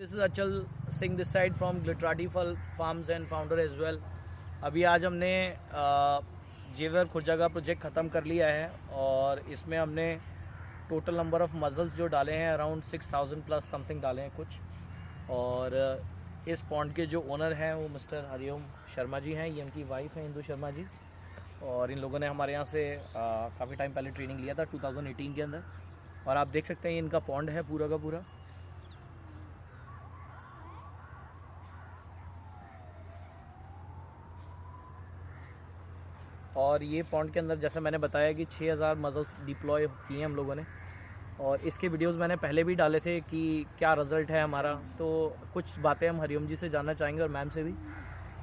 This is Achal Singh this side from ग्लिटराडी फल farms and founder as well. अभी आज हमने जेवर खुर्जा का प्रोजेक्ट ख़त्म कर लिया है और इसमें हमने टोटल नंबर ऑफ़ मज़ल्स जो डाले हैं अराउंड 6000 प्लस समथिंग डाले हैं कुछ। और इस पॉन्ड के जो ओनर हैं वो मिस्टर हरिओम शर्मा जी हैं, ये उनकी वाइफ हैं इंदु शर्मा जी। और इन लोगों ने हमारे यहाँ से काफ़ी टाइम पहले ट्रेनिंग लिया था 2018 के अंदर। और आप देख सकते हैं इनका पॉन्ड है पूरा का पूरा। और ये पॉन्ड के अंदर जैसे मैंने बताया कि 6000 मज़ल्स डिप्लॉय किए हैं हम लोगों ने। और इसके वीडियोस मैंने पहले भी डाले थे कि क्या रिज़ल्ट है हमारा। तो कुछ बातें हम हरिओम जी से जानना चाहेंगे और मैम से भी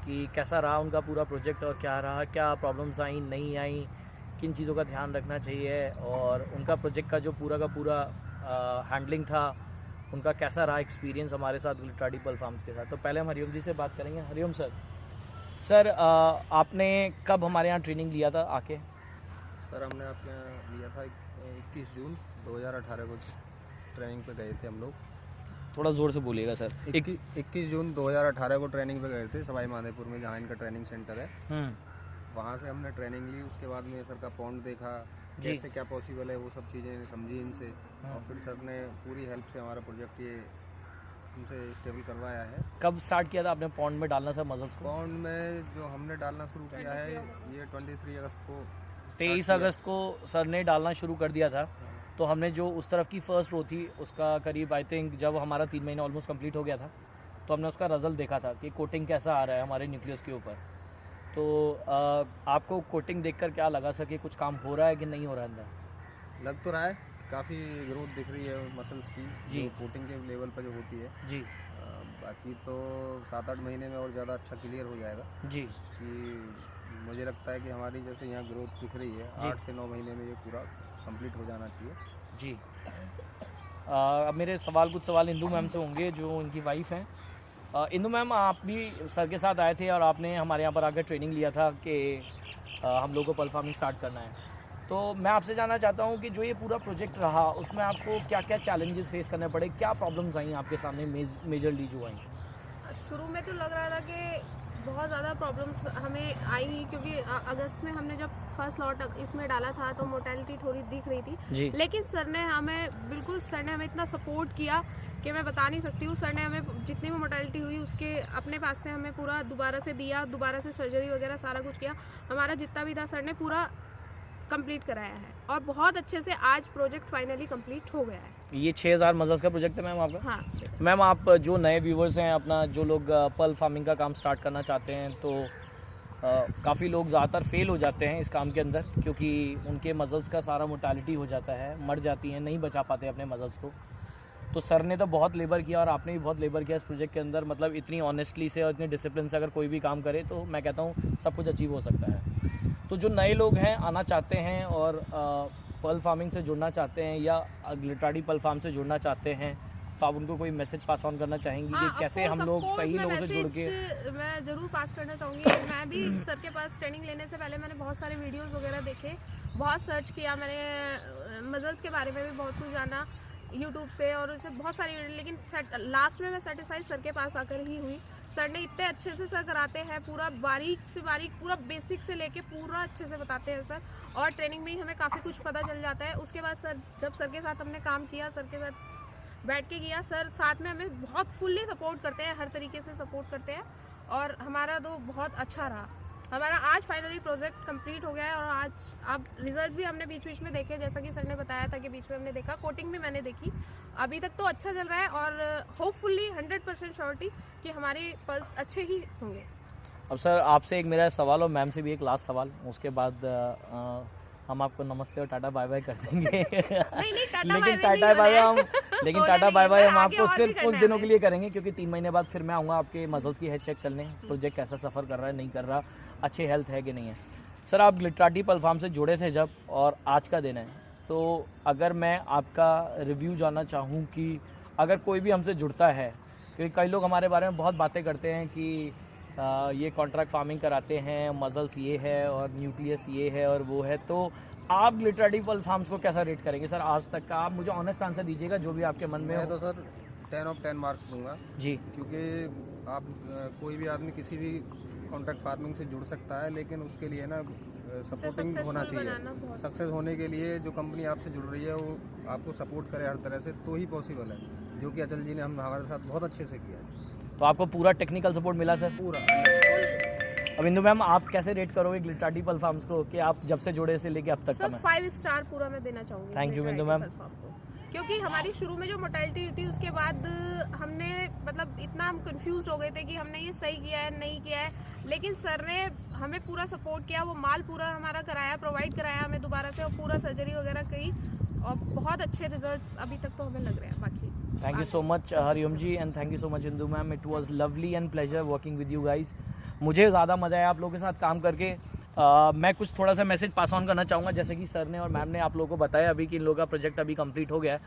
कि कैसा रहा उनका पूरा प्रोजेक्ट और क्या रहा, क्या प्रॉब्लम्स आई नहीं आई, किन चीज़ों का ध्यान रखना चाहिए और उनका प्रोजेक्ट का जो पूरा का पूरा हैंडलिंग था उनका कैसा रहा एक्सपीरियंस हमारे साथ ग्लिटराडी पल फार्म्स के साथ। तो पहले हम हरिओम जी से बात करेंगे। हरिओम सर, आपने कब हमारे यहाँ ट्रेनिंग लिया था आके? सर हमने आपके यहाँ लिया था 21 जून 2018 को ट्रेनिंग पे गए थे हम लोग। थोड़ा ज़ोर से बोलिएगा सर। 21 जून 2018 को ट्रेनिंग पे गए थे सवाई माधोपुर में, जहाँ इनका ट्रेनिंग सेंटर है। वहाँ से हमने ट्रेनिंग ली। उसके बाद में सर का पॉन्ड देखा, कैसे क्या पॉसिबल है वो सब चीज़ें समझी इनसे। और फिर सर ने पूरी हेल्प से हमारा प्रोजेक्ट ये हमसे स्टेबल करवाया है। कब स्टार्ट किया था आपने पॉन्ड में डालना सर मज़ल्स को? पॉन्ड में जो हमने डालना शुरू किया है ये 23 अगस्त को 23 अगस्त को सर ने डालना शुरू कर दिया था। तो हमने जो उस तरफ की फ़र्स्ट रो थी उसका करीब आई थिंक जब हमारा 3 महीना ऑलमोस्ट कंप्लीट हो गया था तो हमने उसका रिज़ल्ट देखा था कि कोटिंग कैसा आ रहा है हमारे न्यूक्लियस के ऊपर। तो आपको कोटिंग देखकर क्या लगा सर कि कुछ काम हो रहा है कि नहीं हो रहा है अंदर? लग तो रहा है, काफ़ी ग्रोथ दिख रही है मसल्स की जी, कोटिंग के लेवल पर जो होती है जी। बाकी तो 7-8 महीने में और ज़्यादा अच्छा क्लियर हो जाएगा जी। कि मुझे लगता है कि हमारी जैसे यहाँ ग्रोथ दिख रही है 8 से 9 महीने में ये पूरा कंप्लीट हो जाना चाहिए। जी। अब मेरे कुछ सवाल इंदु मैम से होंगे जो इनकी वाइफ हैं। इंदु मैम, आप भी सर के साथ आए थे और आपने हमारे यहाँ पर आकर ट्रेनिंग लिया था कि हम लोग को पल फार्मिंग स्टार्ट करना है। तो मैं आपसे जानना चाहता हूँ कि जो ये पूरा प्रोजेक्ट रहा उसमें आपको क्या क्या चैलेंजेस फेस करने पड़े, क्या प्रॉब्लम्स आई आपके सामने मेजरली जो आई? शुरू में तो लग रहा था कि बहुत ज़्यादा प्रॉब्लम्स हमें आई, क्योंकि अगस्त में हमने जब फर्स्ट लॉट इसमें डाला था तो मोर्टेलिटी थोड़ी दिख रही थी। लेकिन सर ने हमें इतना सपोर्ट किया कि मैं बता नहीं सकती हूँ। सर ने हमें जितनी भी मोर्टेलिटी हुई उसके अपने पास से हमें पूरा दोबारा से दिया, दोबारा से सर्जरी वगैरह सारा कुछ किया। हमारा जितना भी था सर ने पूरा कंप्लीट कराया है और बहुत अच्छे से आज प्रोजेक्ट फाइनली कंप्लीट हो गया है। ये 6000 मज़ल्स का प्रोजेक्ट है मैम आपका? हाँ मैम, आप जो नए व्यूवर्स हैं अपना जो लोग पल फार्मिंग का काम स्टार्ट करना चाहते हैं तो काफ़ी लोग ज़्यादातर फेल हो जाते हैं इस काम के अंदर क्योंकि उनके मज़ल्स का सारा मोर्टालिटी हो जाता है, मर जाती हैं, नहीं बचा पाते अपने मज़ल्स को। तो सर ने तो बहुत लेबर किया और आपने भी बहुत लेबर किया इस प्रोजेक्ट के अंदर। मतलब इतनी ऑनेस्टली से और इतने डिसिप्लिन से अगर कोई भी काम करे तो मैं कहता हूँ सब कुछ अचीव हो सकता है। तो जो नए लोग हैं आना चाहते हैं और पल फार्मिंग से जुड़ना चाहते हैं या ग्लिटराडी पल फार्म से जुड़ना चाहते हैं तो आप उनको कोई मैसेज पास ऑन करना चाहेंगी कि कैसे हम लोग सही लोगों से जुड़ के? मैं ज़रूर पास करना चाहूँगी। मैं भी सर के पास ट्रेनिंग लेने से पहले मैंने बहुत सारे वीडियोस वगैरह देखे, बहुत सर्च किया, मैंने मज़ल्स के बारे में भी बहुत कुछ जाना यूट्यूब से और उससे बहुत सारी, लेकिन लास्ट में मैं सर्टिफाइड सर के पास आकर ही हुई। सर ने इतने अच्छे से सर कराते हैं, पूरा बारीक से बारीक, पूरा बेसिक से लेके पूरा अच्छे से बताते हैं सर। और ट्रेनिंग में ही हमें काफ़ी कुछ पता चल जाता है। उसके बाद सर जब सर के साथ हमने काम किया, सर के साथ बैठ के किया, सर साथ में हमें बहुत फुल्ली सपोर्ट करते हैं, हर तरीके से सपोर्ट करते हैं और हमारा तो बहुत अच्छा रहा। हमारा आज फाइनली प्रोजेक्ट कंप्लीट हो गया है और आज अब रिजल्ट भी हमने बीच बीच में देखे, जैसा कि सर ने बताया था कि बीच में हमने देखा, कोटिंग भी मैंने देखी। अभी तक तो अच्छा चल रहा है और होपफुली 100% श्योरिटी कि हमारे पल्स अच्छे ही होंगे। अब सर आपसे एक मेरा सवाल और मैम से भी एक लास्ट सवाल, उसके बाद हम आपको नमस्ते और टाटा बाय बाय कर देंगे। नहीं, लेकिन टाटा बाय बाय हम आपको सिर्फ कुछ दिनों के लिए करेंगे क्योंकि 3 महीने बाद फिर मैं आऊँगा आपके मसल्स की हेल्थ चेक करने, प्रोजेक्ट कैसा सफ़र कर रहा है, नहीं कर रहा, अच्छे हेल्थ है कि नहीं है। सर आप ग्लिटराडी पल फार्म से जुड़े थे जब और आज का दिन है, तो अगर मैं आपका रिव्यू जानना चाहूँ कि अगर कोई भी हमसे जुड़ता है, क्योंकि कई लोग हमारे बारे में बहुत बातें करते हैं कि ये कॉन्ट्रैक्ट फार्मिंग कराते हैं, मज़ल्स ये है और न्यूक्लियस ये है और वो है, तो आप ग्लिटराडी पल फार्म्स को कैसा रेट करेंगे सर आज तक का? आप मुझे ऑनेस्ट आंसर दीजिएगा जो भी आपके मन में हो। मैं तो सर 10 ऑफ 10 मार्क्स दूंगा जी। क्योंकि आप कोई भी आदमी किसी भी कॉन्ट्रैक्ट फार्मिंग से जुड़ सकता है, लेकिन उसके लिए ना सपोर्टिंग होना चाहिए। सक्सेस होने के लिए जो कंपनी आपसे जुड़ रही है वो आपको सपोर्ट करे हर तरह से, तो ही पॉसिबल है, जो कि अचल जी ने हमारे साथ बहुत अच्छे से किया है। तो आपको पूरा टेक्निकल सपोर्ट मिला सर? पूरा। अब इंदु मैम, आप कैसे रेट करोगे ग्लिटाटी पल फार्म्स को कि आप जब से जुड़े से लेके अब तक का? सर 5 स्टार पूरा मैं देना चाहूँगी। Thank you Indu ma'am. क्योंकि हमारी शुरू में जो मोर्टेलिटी थी उसके बाद हमने मतलब इतना हम कंफ्यूज हो गए थे कि हमने ये सही किया है नहीं किया है, लेकिन सर ने हमें पूरा सपोर्ट किया, वो माल पूरा हमारा कराया, प्रोवाइड कराया हमें दोबारा से, और पूरा सर्जरी वगैरह की, और बहुत अच्छे रिजल्ट्स अभी तक तो हमें लग रहे हैं। बाकी thank you so much Hariom ji and thank you so much Indu ma'am. It was lovely and pleasure working with you guys. मुझे ज़्यादा मज़ा आया आप लोगों के साथ काम करके। मैं कुछ थोड़ा सा मैसेज पास ऑन करना चाहूँगा, जैसे कि सर ने और मैम ने आप लोगों को बताया अभी कि इन लोगों का प्रोजेक्ट अभी कंप्लीट हो गया है।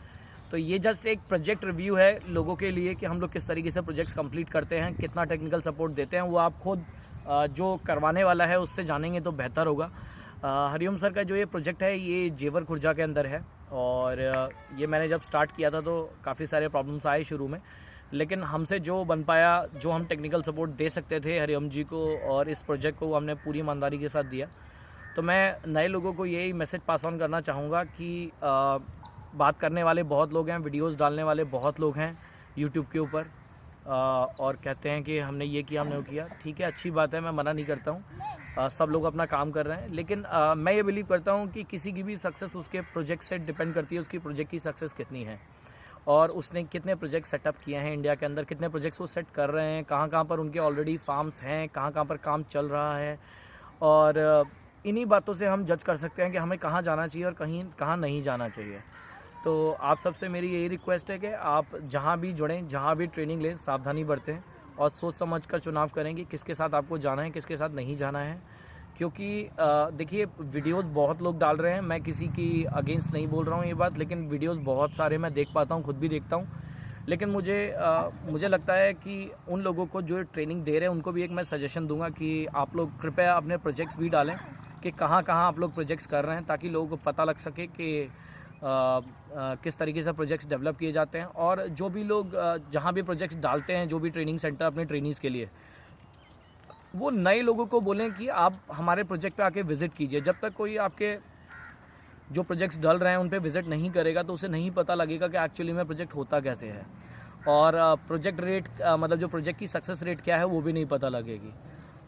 तो ये जस्ट एक प्रोजेक्ट रिव्यू है लोगों के लिए कि हम लोग किस तरीके से प्रोजेक्ट्स कंप्लीट करते हैं, कितना टेक्निकल सपोर्ट देते हैं, वो आप खुद जो करवाने वाला है उससे जानेंगे तो बेहतर होगा। हरिओम सर का जो ये प्रोजेक्ट है ये जेवर खुर्जा के अंदर है, और ये मैंने जब स्टार्ट किया था तो काफ़ी सारे प्रॉब्लम्स आए शुरू में, लेकिन हमसे जो बन पाया, जो हम टेक्निकल सपोर्ट दे सकते थे हरिओम जी को, और इस प्रोजेक्ट को हमने पूरी ईमानदारी के साथ दिया। तो मैं नए लोगों को यही मैसेज पास ऑन करना चाहूँगा कि बात करने वाले बहुत लोग हैं, वीडियोस डालने वाले बहुत लोग हैं यूट्यूब के ऊपर, और कहते हैं कि हमने ये किया हमने वो किया। ठीक है, अच्छी बात है, मैं मना नहीं करता हूँ, सब लोग अपना काम कर रहे हैं, लेकिन मैं ये बिलीव करता हूँ कि किसी की भी सक्सेस उसके प्रोजेक्ट से डिपेंड करती है, उसकी प्रोजेक्ट की सक्सेस कितनी है, और उसने कितने प्रोजेक्ट सेटअप किए हैं इंडिया के अंदर, कितने प्रोजेक्ट्स वो सेट कर रहे हैं, कहाँ कहाँ पर उनके ऑलरेडी फार्म्स हैं, कहाँ कहाँ पर काम चल रहा है, और इन्हीं बातों से हम जज कर सकते हैं कि हमें कहाँ जाना चाहिए और कहाँ नहीं जाना चाहिए। तो आप सबसे मेरी यही रिक्वेस्ट है कि आप जहाँ भी जुड़ें, जहाँ भी ट्रेनिंग लें, सावधानी बरतें और सोच समझ कर चुनाव करें कि किसके साथ आपको जाना है, किसके साथ नहीं जाना है। क्योंकि देखिए वीडियोस बहुत लोग डाल रहे हैं, मैं किसी की अगेंस्ट नहीं बोल रहा हूँ ये बात, लेकिन वीडियोस बहुत सारे मैं देख पाता हूँ, खुद भी देखता हूँ, लेकिन मुझे लगता है कि उन लोगों को जो ट्रेनिंग दे रहे हैं उनको भी एक मैं सजेशन दूंगा कि आप लोग कृपया अपने प्रोजेक्ट्स भी डालें कि कहाँ कहाँ आप लोग प्रोजेक्ट्स कर रहे हैं, ताकि लोगों को पता लग सके कि किस तरीके से प्रोजेक्ट्स डेवलप किए जाते हैं। और जो भी लोग जहाँ भी प्रोजेक्ट्स डालते हैं, जो भी ट्रेनिंग सेंटर अपने ट्रेनीज़ के लिए, वो नए लोगों को बोलें कि आप हमारे प्रोजेक्ट पे आके विज़िट कीजिए। जब तक कोई आपके जो प्रोजेक्ट्स डल रहे हैं उन पे विज़िट नहीं करेगा तो उसे नहीं पता लगेगा कि एक्चुअली में प्रोजेक्ट होता कैसे है, और प्रोजेक्ट रेट मतलब जो प्रोजेक्ट की सक्सेस रेट क्या है वो भी नहीं पता लगेगी।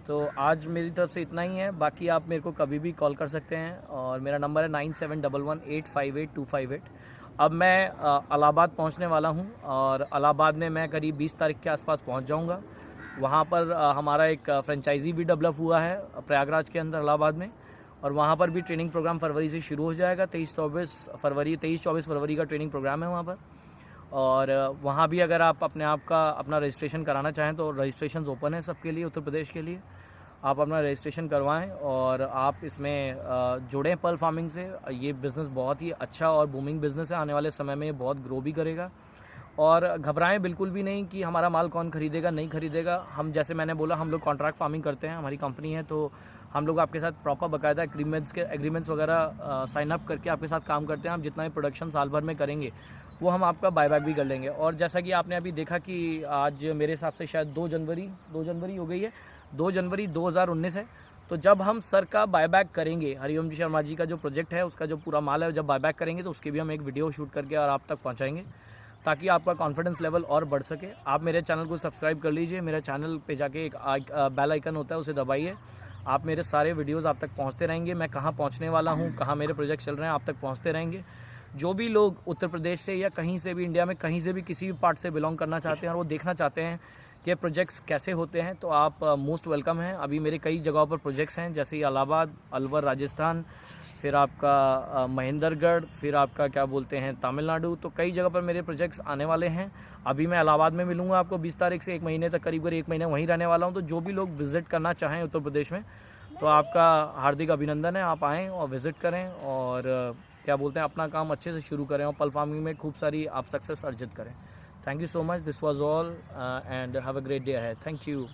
तो आज मेरी तरफ से इतना ही है, बाकी आप मेरे को कभी भी कॉल कर सकते हैं, और मेरा नंबर है 9711858258। अब मैं इलाहाबाद पहुंचने वाला हूं, और इलाहाबाद में मैं करीब 20 तारीख के आसपास पहुंच जाऊंगा। वहां पर हमारा एक फ्रेंचाइजी भी डेवलप हुआ है प्रयागराज के अंदर इलाहाबाद में, और वहां पर भी ट्रेनिंग प्रोग्राम फरवरी से शुरू हो जाएगा। 23-24 फरवरी का ट्रेनिंग प्रोग्राम है वहाँ पर, और वहाँ भी अगर आप अपना रजिस्ट्रेशन कराना चाहें तो रजिस्ट्रेशन ओपन है सबके लिए, उत्तर प्रदेश के लिए। आप अपना रजिस्ट्रेशन करवाएं और आप इसमें जुड़ें पर्ल फार्मिंग से। ये बिज़नेस बहुत ही अच्छा और बूमिंग बिज़नेस है, आने वाले समय में ये बहुत ग्रो भी करेगा। और घबराएं बिल्कुल भी नहीं कि हमारा माल कौन खरीदेगा नहीं खरीदेगा। हम, जैसे मैंने बोला, हम लोग कॉन्ट्रैक्ट फार्मिंग करते हैं, हमारी कंपनी है, तो हम लोग आपके साथ प्रॉपर बाकायदा एग्रीमेंट्स वगैरह साइन अप करके आपके साथ काम करते हैं। आप जितना भी प्रोडक्शन साल भर में करेंगे वो हम आपका बायबैक भी कर लेंगे। और जैसा कि आपने अभी देखा कि आज मेरे हिसाब से शायद 2 जनवरी हो गई है, 2 जनवरी 2019 है। तो जब हम सर का बायबैक करेंगे, हरिओम जी शर्मा जी का जो प्रोजेक्ट है उसका जो पूरा माल है, जब बायबैक करेंगे तो उसकी भी हम एक वीडियो शूट करके और आप तक पहुंचाएंगे, ताकि आपका कॉन्फिडेंस लेवल और बढ़ सके। आप मेरे चैनल को सब्सक्राइब कर लीजिए, मेरे चैनल पे जाके एक बेल आइकन होता है उसे दबाइए। आप मेरे सारे वीडियोस आप तक पहुंचते रहेंगे, मैं कहाँ पहुंचने वाला हूँ, कहाँ मेरे प्रोजेक्ट चल रहे हैं, आप तक पहुंचते रहेंगे। जो भी लोग उत्तर प्रदेश से या कहीं से भी इंडिया में कहीं से भी किसी भी पार्ट से बिलोंग करना चाहते हैं और वो देखना चाहते हैं कि प्रोजेक्ट्स कैसे होते हैं, तो आप मोस्ट वेलकम हैं। अभी मेरे कई जगहों पर प्रोजेक्ट्स हैं, जैसे इलाहाबाद, अलवर राजस्थान, फिर आपका महेंद्रगढ़, फिर आपका क्या बोलते हैं तमिलनाडु। तो कई जगह पर मेरे प्रोजेक्ट्स आने वाले हैं। अभी मैं इलाहाबाद में मिलूंगा आपको 20 तारीख से, 1 महीने तक, करीब 1 महीने वहीं रहने वाला हूं। तो जो भी लोग विज़िट करना चाहें उत्तर प्रदेश में, तो आपका हार्दिक अभिनंदन है, आप आएँ और विज़िट करें, और क्या बोलते हैं अपना काम अच्छे से शुरू करें और पर्ल फार्मिंग में खूब सारी आप सक्सेस अर्जित करें। Thank you so much, this was all and have a great day ahead. Thank you.